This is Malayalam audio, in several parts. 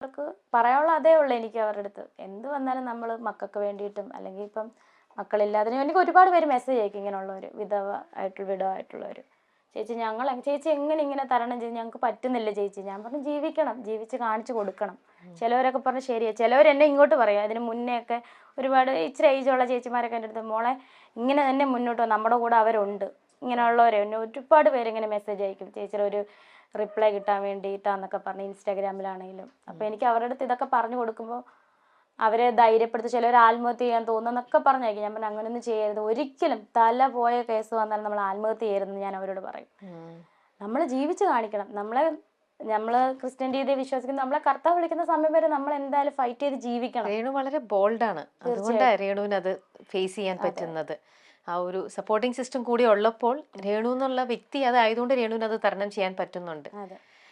അവർക്ക് പറയാനുള്ള അതേ ഉള്ളൂ എനിക്ക് അവരുടെ അടുത്ത്. എന്ത് വന്നാലും നമ്മൾ മക്കൾക്ക് വേണ്ടിയിട്ടും അല്ലെങ്കിൽ ഇപ്പം മക്കളില്ലാതെ എനിക്ക് ഒരുപാട് പേര് മെസ്സേജ് അയക്കും ഇങ്ങനെയുള്ളവർ, വിധവായിട്ടുള്ളവർ. ചേച്ചി എങ്ങനെ ഇങ്ങനെ തരണം ചെയ്ത്, ഞങ്ങൾക്ക് പറ്റുന്നില്ല ചേച്ചി. ഞാൻ പറഞ്ഞു ജീവിക്കണം, ജീവിച്ച് കാണിച്ചു കൊടുക്കണം. ചിലവരൊക്കെ പറഞ്ഞു ശരിയാ. ചിലവരെന്നെ ഇങ്ങോട്ട് പറയും. അതിന് മുന്നേ ഒക്കെ ഒരുപാട് ഇച്ചിരി ഏജുള്ള ചേച്ചിമാരൊക്കെ എൻ്റെ അടുത്ത് മോളെ ഇങ്ങനെ തന്നെ മുന്നോട്ട് നമ്മുടെ കൂടെ അവരുണ്ട് ഇങ്ങനെയുള്ളവരെ എന്നെ ഒരുപാട് പേര് ഇങ്ങനെ മെസ്സേജ് അയക്കും ചേച്ചിയുടെ ഒരു റിപ്ലൈ കിട്ടാൻ വേണ്ടിയിട്ടാന്നൊക്കെ പറഞ്ഞ് ഇൻസ്റ്റാഗ്രാമിലാണെങ്കിലും. അപ്പോൾ എനിക്ക് അവരുടെ അടുത്ത് ഇതൊക്കെ പറഞ്ഞു കൊടുക്കുമ്പോൾ അവരെ ധൈര്യപ്പെടുത്തി. ചിലർ ആത്മഹത്യ ചെയ്യാൻ തോന്നുന്നൊക്കെ പറഞ്ഞേക്കും. ഞാൻ പറഞ്ഞു അങ്ങനെയൊന്നും ചെയ്യരുത് ഒരിക്കലും. തല പോയ കേസ് വന്നാൽ നമ്മൾ ആത്മഹത്യ ചെയ്യരുതെന്ന് ഞാൻ അവരോട് പറയും. നമ്മൾ ജീവിച്ച് കാണിക്കണം. നമ്മൾ ക്രിസ്ത്യൻ രീതിയെ വിശ്വസിക്കുന്ന നമ്മളെ കർത്താവ് വിളിക്കുന്ന സമയം വരെ നമ്മൾ എന്തായാലും ഫൈറ്റ് ചെയ്ത് ജീവിക്കണം. രേണു വളരെ ബോൾഡാണ്, അതുകൊണ്ടാണ് രേണുവിന് അത് ഫേസ് ചെയ്യാൻ പറ്റുന്നത്. ആ ഒരു സപ്പോർട്ടിങ് സിസ്റ്റം കൂടി ഉള്ളപ്പോൾ രേണു എന്നുള്ള വ്യക്തി അതായതുകൊണ്ട് രേണുവിന് അത് തരണം ചെയ്യാൻ പറ്റുന്നുണ്ട്.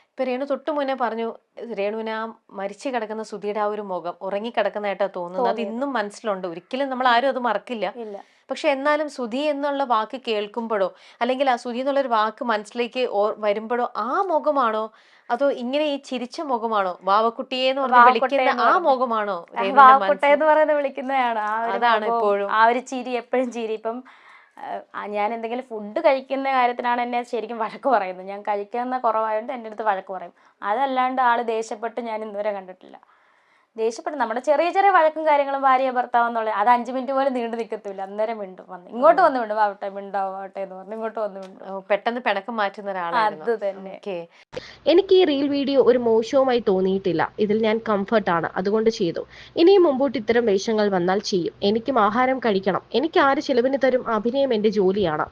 ഇപ്പൊ രേണു തൊട്ടു മുന്നേ പറഞ്ഞു രേണുവിന് ആ മരിച്ചു കിടക്കുന്ന സുധിയുടെ ആ ഒരു മുഖം ഉറങ്ങിക്കിടക്കുന്നതായിട്ടാ തോന്നുന്നത്. അത് ഇന്നും മനസ്സിലുണ്ട്, ഒരിക്കലും നമ്മൾ ആരും അത് മറക്കില്ല. പക്ഷെ എന്നാലും സുധി എന്നുള്ള വാക്ക് കേൾക്കുമ്പോഴോ അല്ലെങ്കിൽ ആ സുധി എന്നുള്ളൊരു വാക്ക് മനസ്സിലേക്ക് വരുമ്പോഴോ ആ മുഖമാണോ അതോ ഇങ്ങനെ ഈ ചിരിച്ച മുഖമാണോ, വാവക്കുട്ടിയെന്ന് പറഞ്ഞ് വിളിക്കുന്ന ആ മുഖമാണോ വിളിക്കുന്നതാണ്? അതാണ് എപ്പോഴും ആ ഒരു ചിരി, എപ്പോഴും ചിരി. ഇപ്പം ഞാൻ എന്തെങ്കിലും ഫുഡ് കഴിക്കുന്ന കാര്യത്തിനാണ് എന്നെ ശരിക്കും വഴക്ക് പറയുന്നത്. ഞാൻ കഴിക്കുന്ന കുറവായതുകൊണ്ട് എൻ്റെ അടുത്ത് വഴക്ക് പറയും. അതല്ലാണ്ട് ആള് ദേഷ്യപ്പെട്ട് ഞാൻ ഇന്നുവരെ കണ്ടിട്ടില്ല. ദേഷ്യപ്പെട്ട് നമ്മുടെ ചെറിയ ചെറിയ വഴക്കും കാര്യങ്ങളും ഭാര്യ ഭർത്താവെന്നുള്ള അത് 5 മിനിറ്റ് പോലും നീണ്ടു നിൽക്കത്തില്ല. അന്നേരം മിണ്ടും, വന്ന് ഇങ്ങോട്ട് വന്ന് മിണ്ടും, ആവട്ടെ മിണ്ടാവട്ടെ എന്ന് പറഞ്ഞ് ഇങ്ങോട്ട് വന്ന് മിണ്ടും. പെട്ടെന്ന് പിണക്കം മാറ്റുന്ന ഒരാളായിരുന്നു. അത് തന്നെ. എനിക്ക് ഈ റീൽ വീഡിയോ ഒരു മോശവുമായി തോന്നിയിട്ടില്ല. ഇതിൽ ഞാൻ കംഫർട്ടാണ്, അതുകൊണ്ട് ചെയ്തു. ഇനിയും മുമ്പോട്ട് ഇത്തരം വേഷങ്ങൾ വന്നാൽ ചെയ്യും. എനിക്കും ആഹാരം കഴിക്കണം. എനിക്ക് ആര് ചിലവിന് തരും? അഭിനയം എന്റെ ജോലിയാണ്.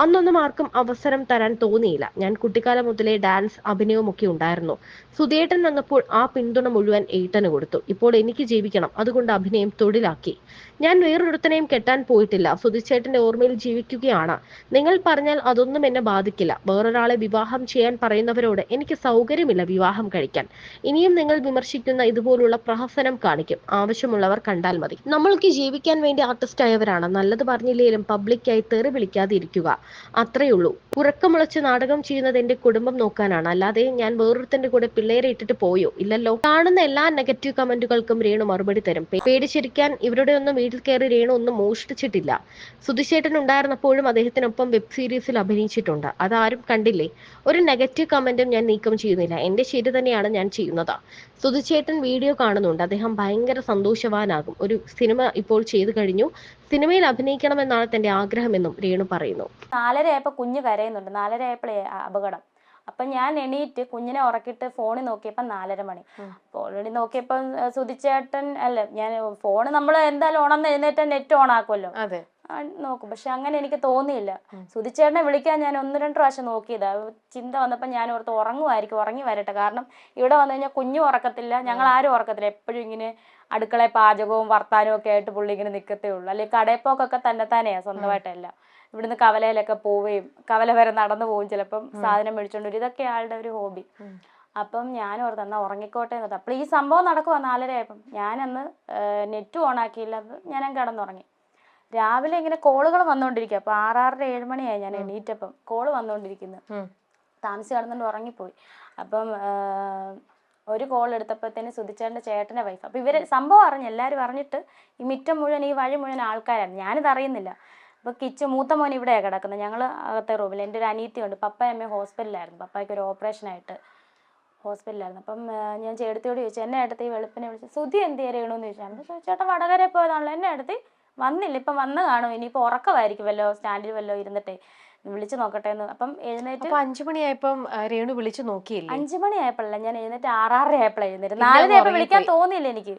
അന്നൊന്നും ആർക്കും അവസരം തരാൻ തോന്നിയില്ല. ഞാൻ കുട്ടിക്കാലം മുതലേ ഡാൻസ് അഭിനയവും ഒക്കെ ഉണ്ടായിരുന്നു. സുധേട്ടൻ വന്നപ്പോൾ ആ പിന്തുണ മുഴുവൻ ഏട്ടന് കൊടുത്തു. ഇപ്പോൾ എനിക്ക് ജീവിക്കണം, അതുകൊണ്ട് അഭിനയം തൊഴിലാക്കി. ഞാൻ വേറൊരുത്തനെയും കെട്ടാൻ പോയിട്ടില്ല. സുധിച്ചേട്ടന്റെ ഓർമ്മയിൽ ജീവിക്കുകയാണ്. നിങ്ങൾ പറഞ്ഞാൽ അതൊന്നും എന്നെ ബാധിക്കില്ല. വേറൊരാളെ വിവാഹം ചെയ്യാൻ പറയുന്നവരോട് എനിക്ക് സൗകര്യമില്ല വിവാഹം കഴിക്കാൻ. ഇനിയും നിങ്ങൾ വിമർശിക്കുന്ന ഇതുപോലുള്ള പ്രഹസനം കാണിക്കും. ആവശ്യമുള്ളവർ കണ്ടാൽ മതി. നമ്മൾക്ക് ജീവിക്കാൻ വേണ്ടി ആർട്ടിസ്റ്റ് ആയവരാണ്. നല്ലത് പറഞ്ഞില്ലേലും പബ്ലിക്കായി തെറി വിളിക്കാതെ ഇരിക്കുക, അത്രയുള്ളൂ. ഉറക്കമുളച്ച് നാടകം ചെയ്യുന്നത് എന്റെ കുടുംബം നോക്കാനാണ്, അല്ലാതെ ഞാൻ വേറൊരുത്തന്റെ കൂടെ പിള്ളേരെ ഇട്ടിട്ട് പോയോ? ഇല്ലല്ലോ. കാണുന്ന എല്ലാ നെഗറ്റീവ് കമന്റുകൾക്കും രേണു മറുപടി തരും. പേടിച്ചിരിക്കാൻ ഇവരുടെ ഒന്നും വീട്ടിൽ കയറി രേണു ഒന്നും മോഷ്ടിച്ചിട്ടില്ല. സുധിച്ചേട്ടൻ ഉണ്ടായിരുന്നപ്പോഴും അദ്ദേഹത്തിനൊപ്പം വെബ് സീരീസിൽ അഭിനയിച്ചിട്ടുണ്ട്. അതാരും കണ്ടില്ലേ? ഒരു നെഗറ്റീവ് കമന്റും ഞാൻ നീക്കം ചെയ്യുന്നില്ല. എന്റെ ശരി തന്നെയാണ് ഞാൻ ചെയ്യുന്നത്. സുധിച്ചേട്ടൻ വീഡിയോ കാണുന്നുണ്ട്. അദ്ദേഹം ഭയങ്കര സന്തോഷവാനാകും. ഒരു സിനിമ ഇപ്പോൾ ചെയ്തു കഴിഞ്ഞു. സിനിമയിൽ അഭിനയിക്കണമെന്നാണ് തന്റെ ആഗ്രഹമെന്നും രേണു പറയുന്നു. 4:30 ആയപ്പോൾ കുഞ്ഞ് കരയുന്നുണ്ട്. 4:30 ആയപ്പോഴേ അപകടം. അപ്പം ഞാൻ എണീറ്റ് കുഞ്ഞിനെ ഉറക്കിയിട്ട് ഫോണിൽ നോക്കിയപ്പോൾ 4:30 മണി. അപ്പോൾ ഓൾറെഡി നോക്കിയപ്പോൾ സുധിച്ചേട്ടൻ അല്ല, ഞാൻ ഫോൺ നമ്മൾ എന്തായാലും ഉണർന്ന് എഴുന്നേറ്റ് നെറ്റ് ഓൺ ആക്കുമല്ലോ, നോക്കും. പക്ഷെ അങ്ങനെ എനിക്ക് തോന്നിയില്ല. സുധിച്ചേട്ടനെ വിളിക്കാൻ ഞാൻ 1-2 പ്രാവശ്യം നോക്കിയതാ. ചിന്ത വന്നപ്പോൾ ഞാൻ ഓർത്ത് ഉറങ്ങുമായിരിക്കും, ഉറങ്ങി വരട്ടെ. കാരണം ഇവിടെ വന്നു കഴിഞ്ഞാൽ കുഞ്ഞും ഉറക്കത്തില്ല, ഞങ്ങൾ ആരും ഉറക്കത്തില്ല. എപ്പോഴും ഇങ്ങനെ അടുക്കള പാചകവും വർത്താനവും ഒക്കെ ആയിട്ട് പുള്ളി ഇങ്ങനെ നിൽക്കത്തേ ഉള്ളൂ. അല്ലെങ്കിൽ കടയപ്പോക്കൊക്കെ തന്നെത്താനെയാ, സ്വന്തമായിട്ടല്ല. ഇവിടുന്ന് കവലയിലൊക്കെ പോവുകയും കവല വരെ നടന്നു പോവും, ചിലപ്പം സാധനം മേടിച്ചോണ്ട് വരും. ഇതൊക്കെ ആളുടെ ഒരു ഹോബി. അപ്പം ഞാൻ ഓർത്ത് എന്നാൽ ഉറങ്ങിക്കോട്ടെ എന്ന് പറഞ്ഞു. അപ്പോൾ ഈ സംഭവം നടക്കുവാ 4:30 ആയപ്പം. ഞാനന്ന് നെറ്റ് ഓൺ ആക്കിയില്ല, ഞാൻ കിടന്നുറങ്ങി. രാവിലെ ഇങ്ങനെ കോളുകൾ വന്നുകൊണ്ടിരിക്കുക. അപ്പോൾ 6-6:30-7 മണിയായി ഞാൻ എണീറ്റപ്പം. കോള് വന്നുകൊണ്ടിരിക്കുന്നു. താമസിച്ച് കിടന്നുകൊണ്ട് ഉറങ്ങിപ്പോയി. അപ്പം ഒരു കോൾ എടുത്തപ്പോഴത്തേന് സുധിച്ചേട്ടൻ്റെ ചേട്ടൻ്റെ വൈഫ്. അപ്പോൾ ഇവർ സംഭവം അറിഞ്ഞു, എല്ലാവരും അറിഞ്ഞിട്ട് ഈ മിറ്റം മുഴുവൻ ഈ വഴി മുഴുവൻ ആൾക്കാരാണ്. ഞാനിത് അറിയുന്നില്ല. അപ്പോൾ മൂത്ത മോൻ ഇവിടെയാണ് കിടക്കുന്നത്, ഞങ്ങൾ അകത്തെ റൂമിൽ. എൻ്റെ ഒരു അനീത്തിയുണ്ട്. പപ്പയും അമ്മയും ഹോസ്പിറ്റലിലായിരുന്നു. പപ്പായ്ക്ക് ഒരു ഓപ്പറേഷനായിട്ട് ഹോസ്പിറ്റലിലായിരുന്നു. അപ്പം ഞാൻ ചേട്ടത്തിയോട് ചോദിച്ചു, എന്നെ അടുത്ത് ഈ വെളുപ്പിനെ വിളിച്ചു സുധി എന്ത് ചെയ്യണമെന്ന് ചോദിച്ചാൽ, അപ്പോൾ ചേട്ടൻ വടകര പോയതാണല്ലോ. എന്നെ അടുത്ത് വന്നില്ല, ഇപ്പം വന്ന് കാണും. ഇനിയിപ്പോൾ ഉറക്കമായിരിക്കും, വല്ലോ സ്റ്റാൻഡിൽ വല്ലോ ഇരുന്നിട്ടേ വിളിച്ചു നോക്കട്ടെ എന്ന്. അപ്പം എഴുന്നേറ്റ് 5 മണിയായപ്പം രേണു വിളിച്ചു നോക്കിയില്ലേ? 5 മണിയായപ്പോഴല്ല ഞാൻ എഴുന്നേറ്റ്, 6-6:30 ആയപ്പോഴാണ് എഴുന്നേറ്റ്. 4:30 ആയപ്പോൾ വിളിക്കാൻ തോന്നിയില്ല എനിക്ക്,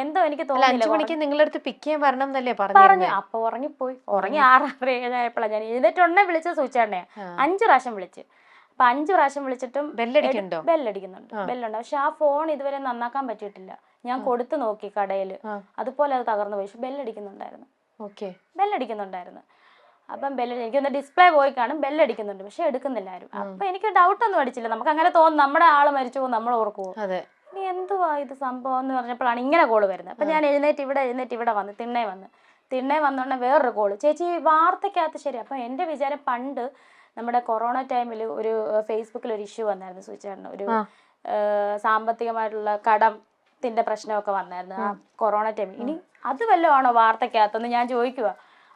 എന്തോ എനിക്ക് തോന്നിയില്ല. 5 മണിക്ക് നിങ്ങളുടെ അടുത്ത് പിക്ക് ചെയ്യാൻ വരണം എന്നല്ലേ പറഞ്ഞു. അപ്പൊ ഉറങ്ങിപ്പോയി. ഉറങ്ങി 6-6:30-7 ആയപ്പോഴാണ് ഞാൻ എഴുന്നേറ്റ്. ഉടനെ വിളിച്ച സൂചിച്ചേട്ടനെയാ. 5 പ്രാവശ്യം വിളിച്ച്. അപ്പൊ 5 പ്രാവശ്യം വിളിച്ചിട്ടും ബെല്ലടിക്കുന്നുണ്ട്. ബെല്ലുണ്ട്. പക്ഷെ ആ ഫോൺ ഇതുവരെ നന്നാക്കാൻ പറ്റിയിട്ടില്ല. ഞാൻ കൊടുത്തു നോക്കി കടയിൽ, അതുപോലെ അത് തകർന്നു പോയി. പക്ഷെ ബെല്ലടിക്കുന്നുണ്ടായിരുന്നു. അപ്പം എനിക്കൊന്ന് ഡിസ്പ്ലേ പോയി കാണും, ബെല്ലടിക്കുന്നുണ്ട്, പക്ഷെ എടുക്കുന്നില്ല ആരും. അപ്പൊ എനിക്ക് ഡൗട്ടൊന്നും അടിച്ചില്ല. നമുക്ക് അങ്ങനെ തോന്നും, നമ്മുടെ ആള് മരിച്ചു പോകും, നമ്മൾ ഓർക്കുമോ, ഇനി എന്തുവാ ഇത് സംഭവം എന്ന് പറഞ്ഞപ്പോഴാണ് ഇങ്ങനെ കോള് വരുന്നത്. അപ്പം ഞാൻ എഴുന്നേറ്റ് ഇവിടെ വന്ന് തിണ്ണേ വന്നോണ്ട് വേറൊരു കോള്, ചേച്ചി വാർത്തക്കകത്ത് ശരി. അപ്പം എൻ്റെ വിചാരം പണ്ട് നമ്മുടെ കൊറോണ ടൈമിൽ ഒരു ഫേസ്ബുക്കിൽ ഒരു ഇഷ്യൂ വന്നായിരുന്നു സുചേട്ടന്. ഒരു സാമ്പത്തികമായിട്ടുള്ള കടത്തിന്റെ പ്രശ്നമൊക്കെ വന്നായിരുന്നു ആ കൊറോണ ടൈമിൽ. ഇനി അത് വല്ലതും ആണോ വാർത്തക്കകത്തെന്ന് ഞാൻ ചോദിക്കുക.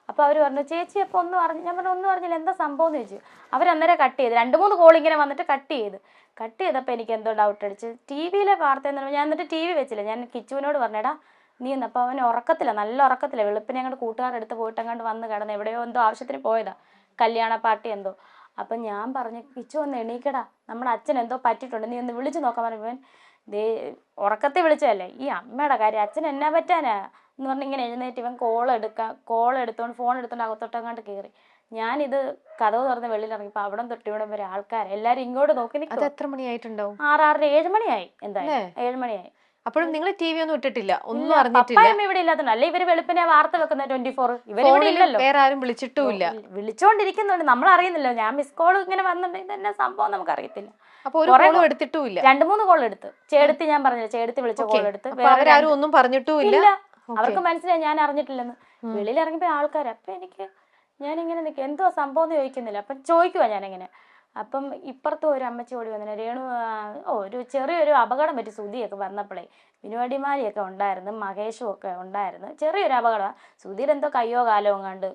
അപ്പോൾ അവർ പറഞ്ഞു ചേച്ചി അപ്പോൾ ഒന്നും അറിഞ്ഞു. ഞാൻ പറഞ്ഞു ഒന്നും അറിഞ്ഞില്ല, എന്താ സംഭവം എന്ന് ചോദിച്ചു. അവരന്നേരം കട്ട് ചെയ്ത് 2-3 കോൾ ഇങ്ങനെ വന്നിട്ട് കട്ട് ചെയ്തപ്പോൾ എനിക്ക് എന്തോ ഡൗട്ട് അടിച്ച്. ടി വിയിലെ വാർത്ത എന്ന് പറയുമ്പോൾ ഞാൻ എന്നിട്ട് ടി വി വെച്ചില്ല. ഞാൻ കിച്ചുവിനോട് പറഞ്ഞേടാ നീ എന്ന്. അപ്പോൾ അവൻ ഉറക്കത്തില്ല, നല്ല ഉറക്കത്തില്ല. വെളുപ്പിനെ അങ്ങോട്ട് കൂട്ടുകാരുടെ അടുത്ത് പോയിട്ട് അങ്ങോട്ട് വന്ന് കിടന്ന് എവിടെയോ എന്തോ ആവശ്യത്തിന് പോയതാ, കല്യാണ പാർട്ടി എന്തോ. അപ്പം ഞാൻ പറഞ്ഞു കിച്ചു ഒന്ന് എണീക്കടാ, നമ്മുടെ അച്ഛൻ എന്തോ പറ്റിയിട്ടുണ്ട്, നീ ഒന്ന് വിളിച്ച് നോക്കാൻ പറഞ്ഞവൻ ദേ ഉറക്കത്തിൽ വിളിച്ചതല്ലേ, ഈ അമ്മയുടെ കാര്യം അച്ഛൻ എന്നാ പറ്റാനാ എന്ന് പറഞ്ഞ് ഇങ്ങനെ എഴുന്നേറ്റ് ഇവൻ കോൾ എടുത്തോണ്ട് ഫോൺ എടുത്തോണ്ട് അകത്തോട്ടങ്ങാണ്ട് കയറി. ഞാനിത് കഥവ് തുറന്ന് വെളിയിൽ ഇറങ്ങിയപ്പോൾ അവിടെ തൊട്ട് ഇവിടെ വരെ ആൾക്കാർ എല്ലാവരും ഇങ്ങോട്ട് നോക്കി നിൽക്കും. എത്ര മണിയായിട്ടുണ്ടാവും? 6-6:30 7 മണിയായി, എന്തായാലും 7 മണിയായി. അപ്പോഴും നിങ്ങൾ ടി വി ഒന്നും ഇട്ടിട്ടില്ല, ഒന്നും അറിഞ്ഞിട്ടില്ല? പപ്പായമ്മ ഇവിടെ ഇല്ലാത്തതുകൊണ്ട് അല്ലെ ഇവര് വെളുപ്പിനെ വാർത്ത വെക്കുന്ന 24. ഇവരിവിടെ ഇല്ലല്ലോ, വേറെ ആരും വിളിച്ചിട്ടുമില്ല. വിളിച്ചോണ്ടിരിക്കുന്നുണ്ട്, നമ്മൾ അറിയുന്നില്ല. ഞാൻ മിസ് കോൾ ഇങ്ങനെ വന്നിട്ടുണ്ടെങ്കിൽ തന്നെ സംഭവം നമുക്ക് അറിയത്തില്ല. അപ്പൊ ഒരു കോളും എടുത്തിട്ടുമില്ല? 2-3 കോൾ എടുത്ത്. ചേടത്തി ഞാൻ പറഞ്ഞില്ല, ചേടത്തി വിളിച്ച കോൾ എടുത്ത്. അവരാരും ഒന്നും പറഞ്ഞിട്ടുമില്ല. അവർക്ക് മനസ്സിലായി ഞാൻ അറിഞ്ഞിട്ടില്ലെന്ന്. വെളിയിൽ ഇറങ്ങിയപ്പോ ആൾക്കാർ. അപ്പൊ ഞാനിങ്ങനെ നിൽക്കുക, എന്തോ സംഭവം എന്ന് ചോദിക്കുന്നില്ല. അപ്പം ചോദിക്കുവാ ഞാനിങ്ങനെ. അപ്പം ഇപ്പുറത്തും ഒരു അമ്മച്ചി ഓടി വന്നില്ല, രേണു ഒരു ചെറിയൊരു അപകടം പറ്റി സുധിയൊക്കെ വന്നപ്പോഴേ. വിനുവടിമാരിയൊക്കെ ഉണ്ടായിരുന്നു, മഹേഷും ഒക്കെ ഉണ്ടായിരുന്നു. ചെറിയൊരു അപകടം, സുധീർ എന്തോ കയ്യോ കാലോ കണ്ട്.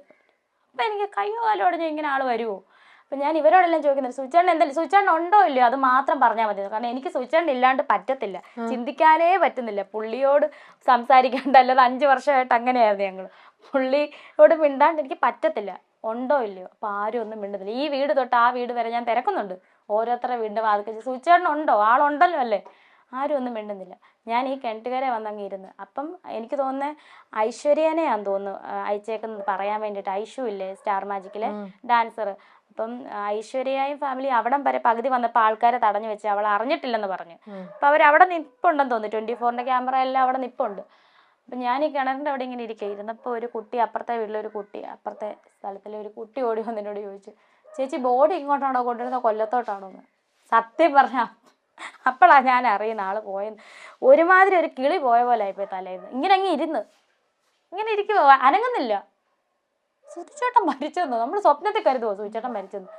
അപ്പം എനിക്ക് കയ്യോ കാലോ ഓടിഞ്ഞാൽ ഇങ്ങനെ ആൾ വരുമോ? അപ്പം ഞാൻ ഇവരോടെല്ലാം ചോദിക്കുന്നത് സുചേട്ടൻ എന്തായാലും സുചേട്ടൻ ഉണ്ടോ ഇല്ലയോ അത് മാത്രം പറഞ്ഞാൽ മതി. കാരണം എനിക്ക് സുചേട്ടൻ ഇല്ലാണ്ട് പറ്റത്തില്ല, ചിന്തിക്കാനേ പറ്റുന്നില്ല. പുള്ളിയോട് സംസാരിക്കാണ്ട്, അല്ലാതെ 5 വർഷമായിട്ട് അങ്ങനെയായിരുന്നു ഞങ്ങൾ. പുള്ളിയോട് മിണ്ടാണ്ട് എനിക്ക് പറ്റത്തില്ല. ഉണ്ടോ ഇല്ലയോ? അപ്പം ആരും ഒന്നും മിണ്ടുന്നില്ല. ഈ വീട് തൊട്ട് ആ വീട് വരെ ഞാൻ തിരക്കുന്നുണ്ട്, ഓരോരുത്തരുടെ വീടിൻ്റെ വാതിൽ സുചേട്ടൻ ഉണ്ടോ, ആളുണ്ടല്ലോ അല്ലേ, ആരും ഒന്നും മിണ്ടുന്നില്ല. ഞാൻ ഈ കിണറ്റുകരെ വന്നങ്ങ് ഇരുന്ന്. അപ്പം എനിക്ക് തോന്നുന്നത് ഐശ്വര്യനെയാന്ന് തോന്നുന്നു അയച്ചേക്കുന്നത് പറയാൻ വേണ്ടിയിട്ട്. ഐഷു ഇല്ലേ സ്റ്റാർ മാജിക്കിലെ ഡാൻസർ. അപ്പം ഐശ്വര്യയും ഫാമിലി അവിടം വരെ പകുതി വന്നപ്പോൾ ആൾക്കാരെ തടഞ്ഞു വെച്ച് അവൾ അറിഞ്ഞിട്ടില്ലെന്ന് പറഞ്ഞു. അപ്പം അവരവിടെ നിൽപ്പുണ്ടെന്ന് തോന്നുന്നു, 24-ന്റെ ക്യാമറ എല്ലാം അവിടെ നിൽപ്പുണ്ട്. അപ്പം ഞാൻ ഈ കിണറിൻ്റെ അവിടെ ഇങ്ങനെ ഇരുന്നപ്പോൾ ഒരു കുട്ടി, അപ്പുറത്തെ വീട്ടിലൊരു കുട്ടി, അപ്പുറത്തെ സ്ഥലത്തിലെ ഒരു കുട്ടി ഓടി വന്നതിനോട് ചോദിച്ചു, ചേച്ചി ബോഡി ഇങ്ങോട്ടാണോ കൊണ്ടുവരുന്നത് കൊല്ലത്തോട്ടാണോ എന്ന്. സത്യം പറഞ്ഞാൽ അപ്പോഴാണ് ഞാൻ അറിയുന്ന ആൾ പോയെന്ന്. ഒരുമാതിരി ഒരു കിളി പോയ പോലെ ആയിപ്പോയി തലേന്ന്. ഇങ്ങനെ ഇരിക്കുമോ, അനങ്ങുന്നില്ല. സുധിച്ചേട്ടൻ മരിച്ചെന്നോ, നമ്മൾ സ്വപ്നത്തിൽ കരുതുമോ സുധിച്ചേട്ടൻ മരിച്ചെന്ന്?